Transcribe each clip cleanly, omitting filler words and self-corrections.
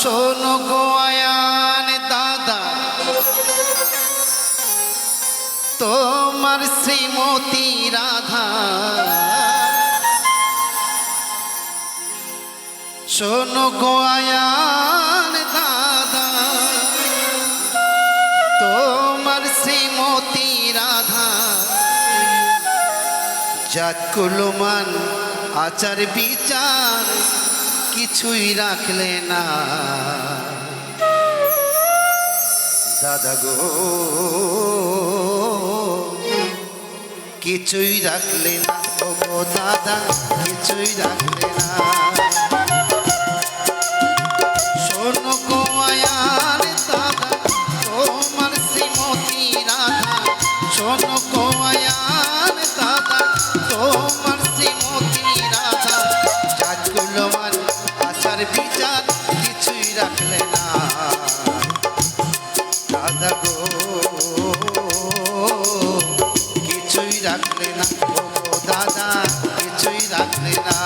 শোনো গো আয়ান দাদা, তোমার শ্রীমতী রাধা। শোনো গো আয়ান দাদা, তোমার শ্রীমতী রাধা। জাত কুলমান আচার বিচার কিছুই রাখলে না দাদা গো, কিছুই রাখলে না গো দাদা, কিছুই রাখলে না। শোনো গো আয়ান দাদা, তোমার শ্রীমতী রাধা। শোনো গো আয়ান দাদা, তোমার শ্রীমতী রাধা। জাতগুলো মান আচার বিচার কিছুই রাখলে না দাদা গো, কিছুই রাখলে না গো দাদা, কিছুই রাখলে না।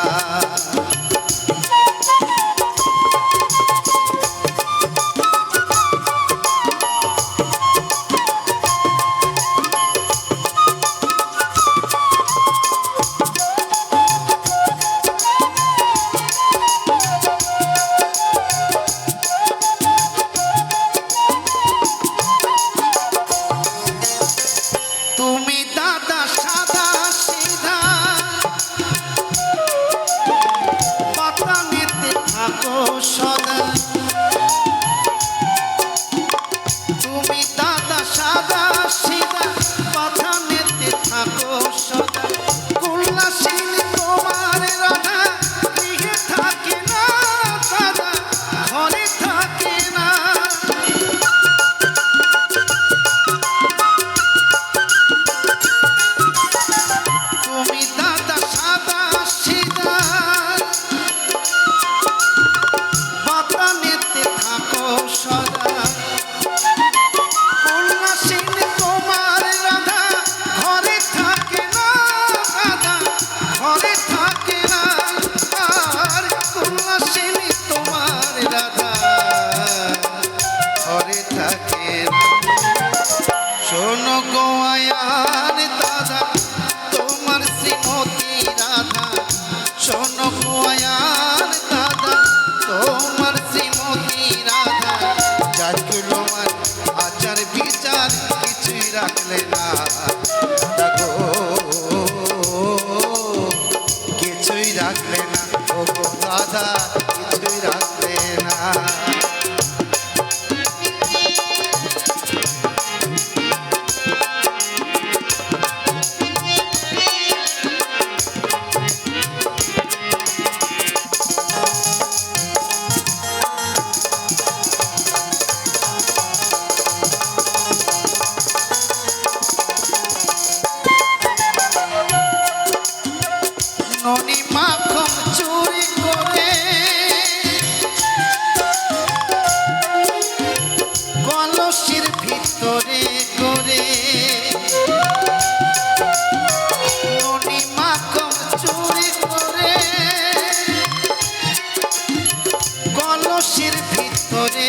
তুমি দাদা সাদা সিধা, পাতা নিতে থাকো সদা। তুমি দাদা সাদা সিধা, পাতা নিতে থাকো সদা। কুল্লাসীন তোমার রাধা, গৃহে থাকে না দাদা, ঘরে থাকে না। তুমি দাদা সাদা সিধা, পাতা নিতে থাকো সদা। কন্যাসীন তোমার রাধা, ঘরে থাকে না দাদা, ঘরে থাকে না। আর কন্যাসীন তোমার রাধা, ঘরে থাকে না। শোনো গো আয়ান দাদা, তোমার শ্রীমতী রাধা। শোনো গো আয়ান দাদা, তোমার শ্রীমতী রাধা। জাতগুলো মান আচার বিচার কিছুই রাখলে না দাদা গো, কিছুই রাখলে না ও গো দাদা, কিছুই রাখলে না। ননি মাখন চুরি করে, কলসির ভিতরে করে। ননি মাখন চুরি করে, কলসির ভিতরে